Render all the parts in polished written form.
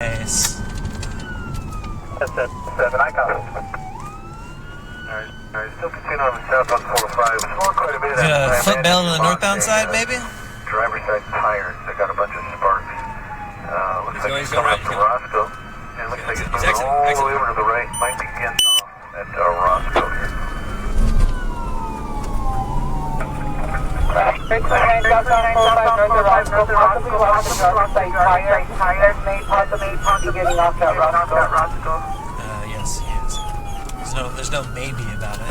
Nice. That's it. 7, I got it. Alright, still continuing on the southbound 405. Slowing quite a bit. Is it a foot bail to the northbound side, maybe? Driver's side tires. They got a bunch of sparks. Looks like he's coming up to Roscoe. And looks like he's moving all the way over to the right. Might be getting off at Roscoe here. Yes, he is. There's no maybe about it.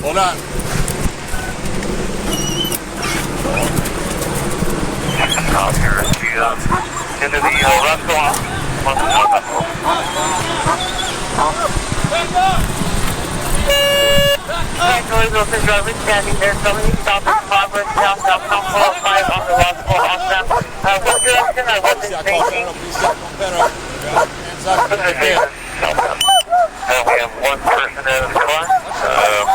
Hold on. Out here into the restaurant. Driving standing there, somebody stopped at Congress, down south, 405 on the Roscoe off-ramp. What direction I wasn't thinking. We have one person in the car.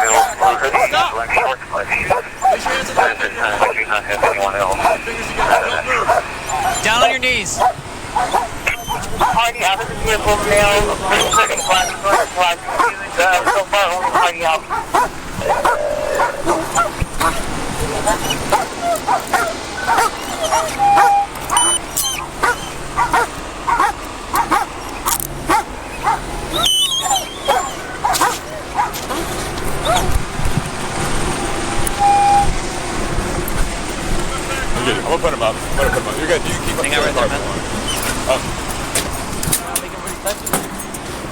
Male blue hoodie, black shorts, black shoes. At this time, I do not have anyone else. Down on your knees. Party out of the vehicle, male, blue hoodie, black shorts, black shoes. So far, only party out. I'm gonna put him up. You're good. You can keep Hang out right there, man.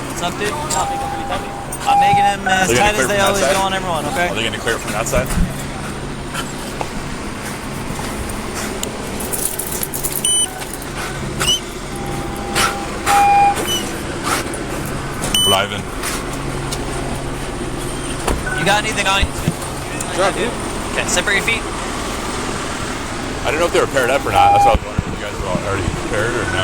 What's up, dude? I'm making him as tight as they always go on everyone, okay? Are they gonna clear from that side? Live in. You got anything on you? Sure, I do. Okay, separate your feet. I don't know if they were paired up or not. That's why I was wondering if you guys were already paired or not.